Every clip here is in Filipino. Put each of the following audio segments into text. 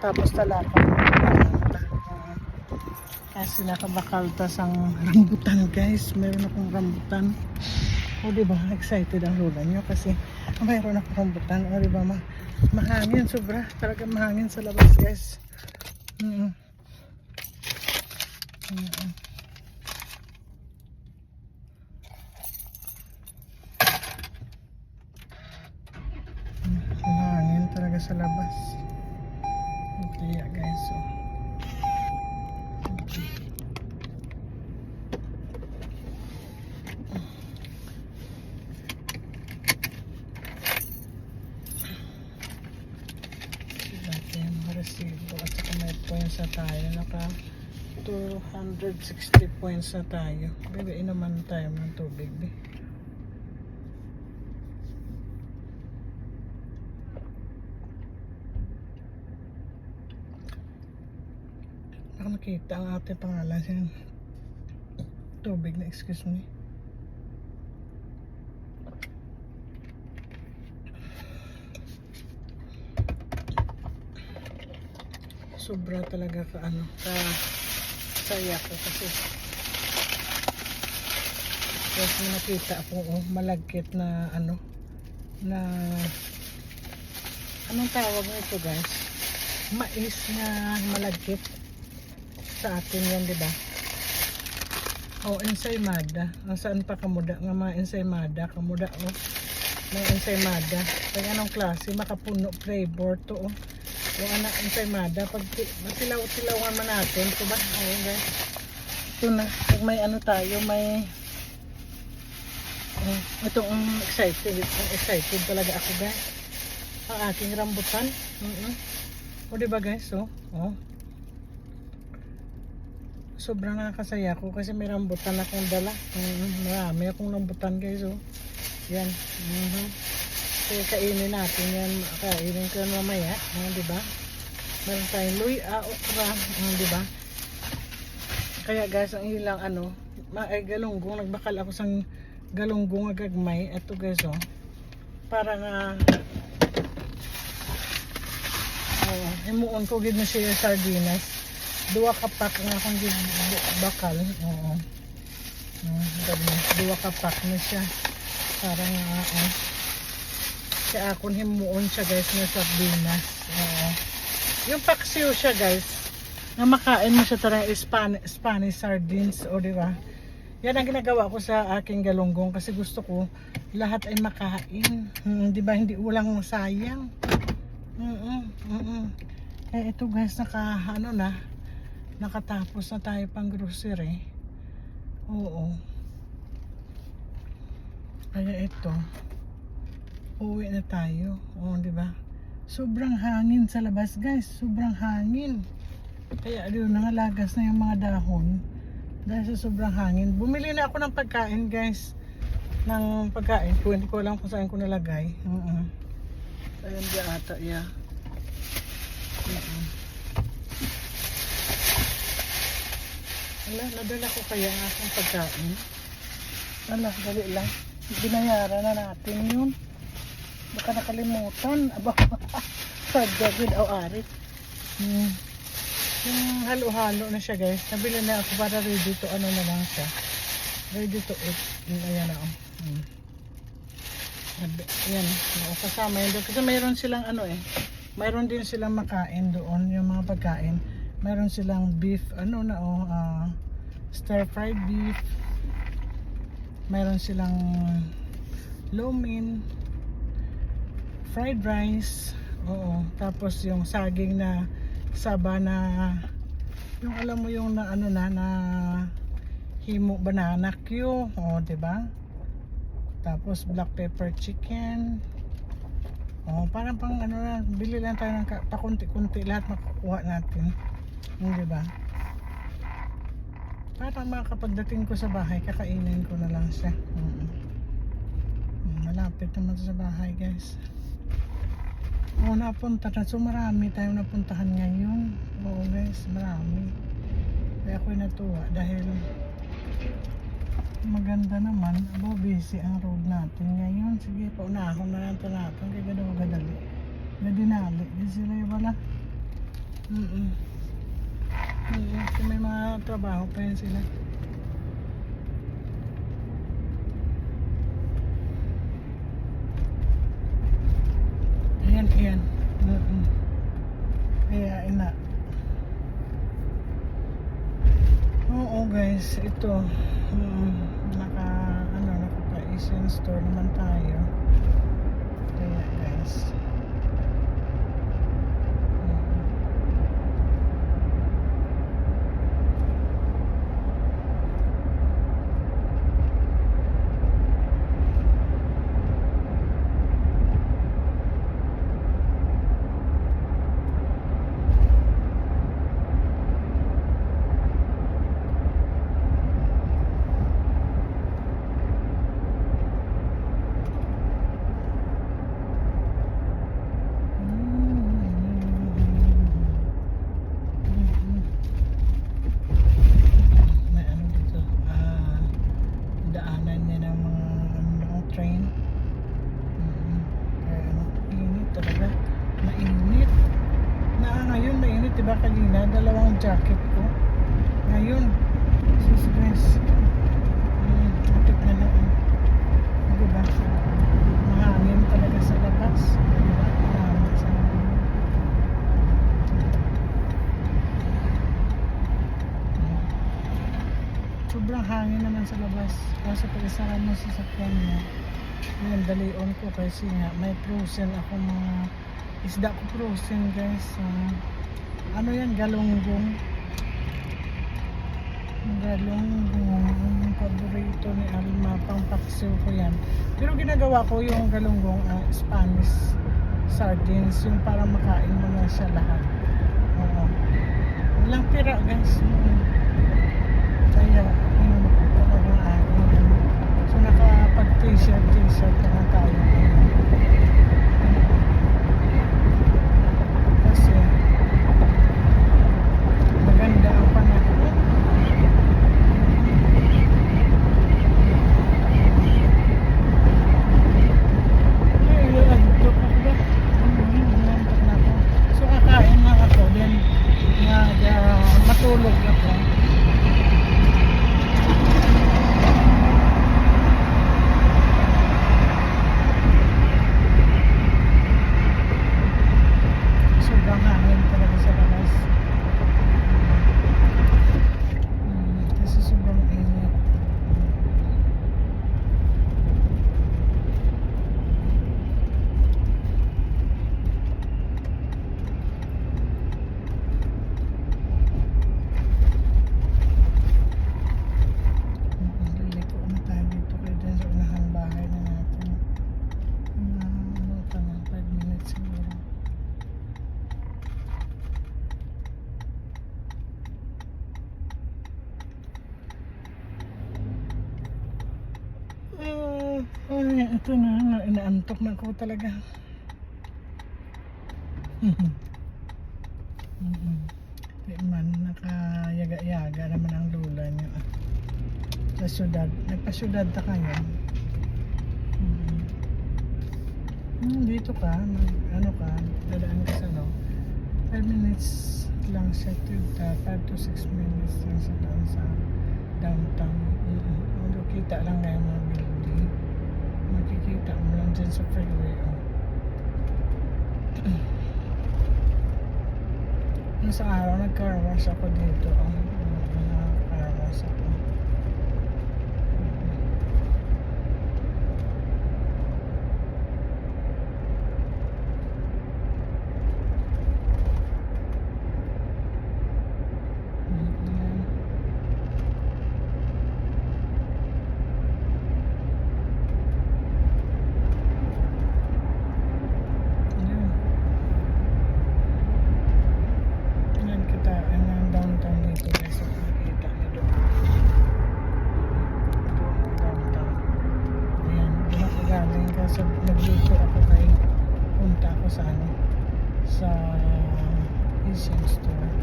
Tapos talakad. Kasi nakabakaltas ang rambutan guys. Meron akong rambutan. O diba, excited ang lola nyo kasi mayroon akong rambutan. O diba, mahangin sobra. Talaga mahangin sa labas guys. Mahangin talaga sa labas. Kaya guys, so natin resibo at saka may points na tayo. Naka 260 points na tayo. Bebe, inaman tayo ng tubig. Baka makita ang ating pangalan sa tubig na, excuse me. Sobra talaga ka saya ko kasi nakita ako malagkit na na anong tawag nito guys, mais na malagkit sa atin yan, diba? Ensaymada. Saan pa kamuda nga mga ensaymada kamuda may ensaymada pag anong klase makapuno flavor to yung anak ensaymada pag masilaw-silawan man natin, diba? Guys, ito na pag may tayo, may itong excited talaga ako guys ang aking rambutan. O diba guys, sobrang nakakasaya ko kasi may rambutan akong dala. Marami akong rambutan guys, yan. Kaya kainin natin yan, kainin ko mamaya, diba? Meron tayong luya, okra, diba? Kaya guys, ang ilang galunggong, nagbakal ako sang galunggong agagmay. Ito guys, para nga himuon ko gid na siya sardinas. 2 kapak nga akong bakal. 2 kapak na siya. Para nga siya akong himuon siya guys na sardinas. Yung paksiw siya guys, na makain mo siya tarang Spanish sardines, o diba? Yan ang ginagawa ko sa aking galunggong kasi gusto ko lahat ay makain. Diba, hindi ulang sayang. Ito guys, nakatapos na tayo pang grocery. Kaya ito, uwi na tayo. Diba? Sobrang hangin sa labas guys, sobrang hangin. Kaya doon nangalagas na yung mga dahon dahil sa sobrang hangin. Bumili na ako ng pagkain guys, ng pagkain ko, hindi ko alam kung saan ko nalagay. Ayun dyan ata, yeah. Nadala ko kaya ang aking pagkain. Dali lang. Binayaran na natin yun. Baka nakalimutan. Aba, sadya o arit. Yung halo-halo na siya guys. Nabili na ako para ready to na lang siya. Ready to eat. Ayan na Ayan. Kasama yun doon. Kasi mayroon silang mayroon din silang makain doon. Yung mga pagkain. Mayroon silang beef. Stir fried beef. Mayroon silang lomin. Fried rice. Tapos yung saging na saba na yung alam mo yung na himo banana Q, diba? Tapos black pepper chicken. Parang pang bili lang tayo ng pakunti-kunti lahat makukuha natin. Diba? Parang makakapagdating ko sa bahay, kakainin ko na lang siya. Malapit naman sa bahay guys. Napunta na. So marami tayong napuntahan ngayon. Guys, marami. Kaya ako'y natuwa dahil maganda naman. Busy ang road natin ngayon. Sige, paunahon na lang ito natin. Kaya gano'n gadali. Gadinali. Di sila yung wala. Mm-mm. Kasi may mga trabaho pa yan sila. Ayan, ayan. Kaya ina. Oo guys, ito. Naka Asian store naman tayo. Kaya guys. Train. Kaya init talaga. Mainit. Ngayon mainit, diba kanina? Dalawang jacket ko. Ngayon, sus guys. Matik na lang. Diba? Mahangin talaga sa labas. Diba? Mahangin sa labas. Sobrang hangin naman sa labas. Kasi pag isara mo sa sakyan mo, yun, dalion ko kasi nga may frozen ako mga isda ko frozen guys. Ano yan, galunggong. Yung paborito ni Alma, pang paksiw ko yan. Pero ginagawa ko yung galunggong Spanish sardines, yung para makain mo na siya lahat. Walang pira guys. Kaya talagang akin. So nakapag t-shirt na tayo. Kasi maganda ang panahon. Ay, nag-look ako ba? Nantok na ako. So kakain na ako. Then matulog ako. Ito na, inaantok na ako talaga. Di man, nakayaga-yaga naman ang lula niya. Sa syudad, nagpa-syudad ta kayo. Dito ka, dadaan ka sa 5 minutes lang siya, 5 to 6 minutes lang siya doon sa downtown. Kita lang ngayon mga building. Makikita mo lang dyan sa freeway. Sa araw nag-car wash ako dito. Nag-car wash ako. So, nagluto ako punta ako sa Asian store.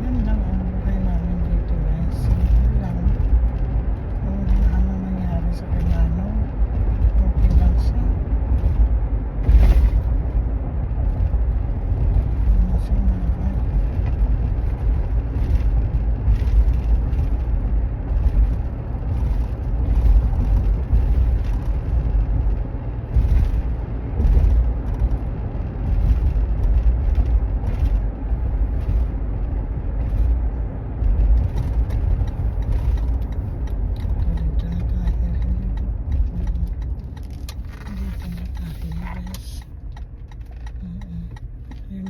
Yan lang ang buhay namin dito guys. Simple lang. Kung ano nangyari sa kailangan, okay lang siya.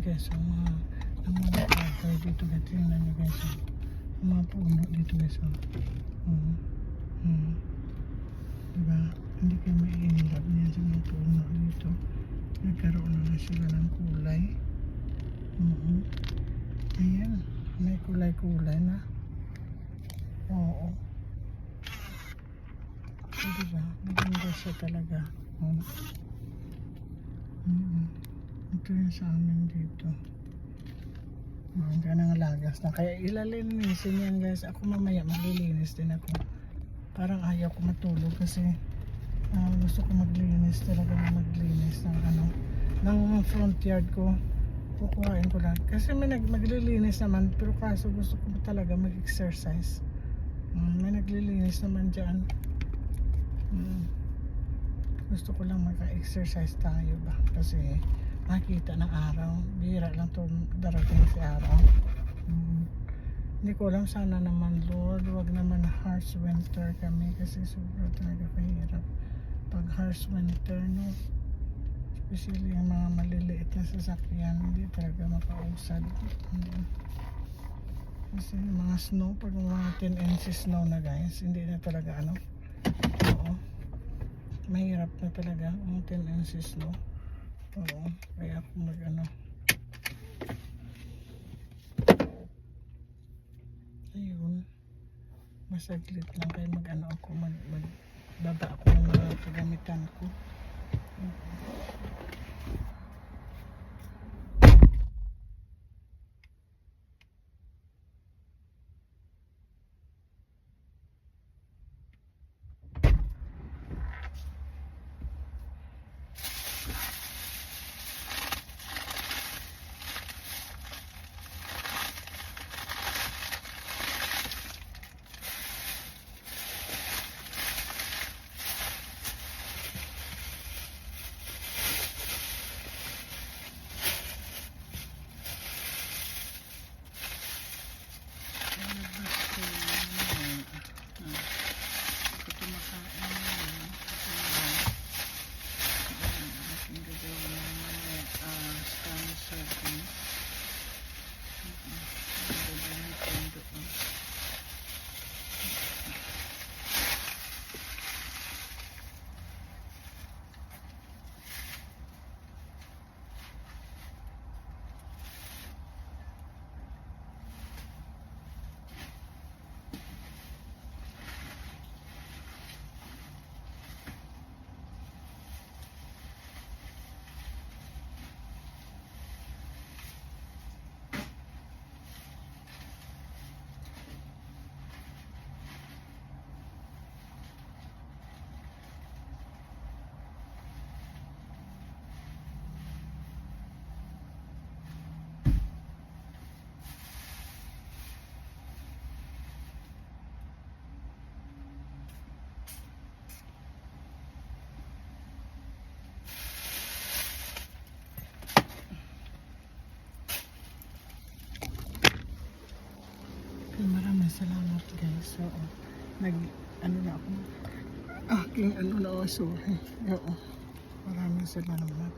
guys, ang mga kahoy dito guys, tingnan nyo guys, ang mga puno dito guys, diba, hindi kayo maiinilap niya sa mga puno dito, nagkaroon na sila ng kulay. Ayan, may kulay-kulay na. Oo, diba, maganda siya talaga. Ito yung sa amin dito. Mga nang lagas na. Kaya ilalinisin yan guys. Ako mamaya maglilinis din ako. Parang ayaw ko matulog kasi gusto ko maglinis talaga, maglinis ng ng front yard ko. Kukuhain ko lang. Kasi may maglilinis naman, pero kaso gusto ko talaga mag-exercise. May naglilinis naman dyan. Gusto ko lang mag-exercise tayo ba, kasi makita ng araw, bihira lang to darating si araw. Hindi ko alam, sana naman Lord, wag naman harsh winter kami, kasi sobrang talaga kahirap pag harsh winter, no, especially yung mga maliliit na sasakyan, hindi talaga makausad. Kasi yung mga snow, pag mga 10 inches snow na guys, hindi na talaga oo, mahirap na talaga ang 10 inches snow. Oo, kaya ako ayun, masaglit lang kayo ako magbaba ako ng mga kagamitan ko. Maraming salamat guys. So, na ako. Aking sorry. Oo. Maraming salamat.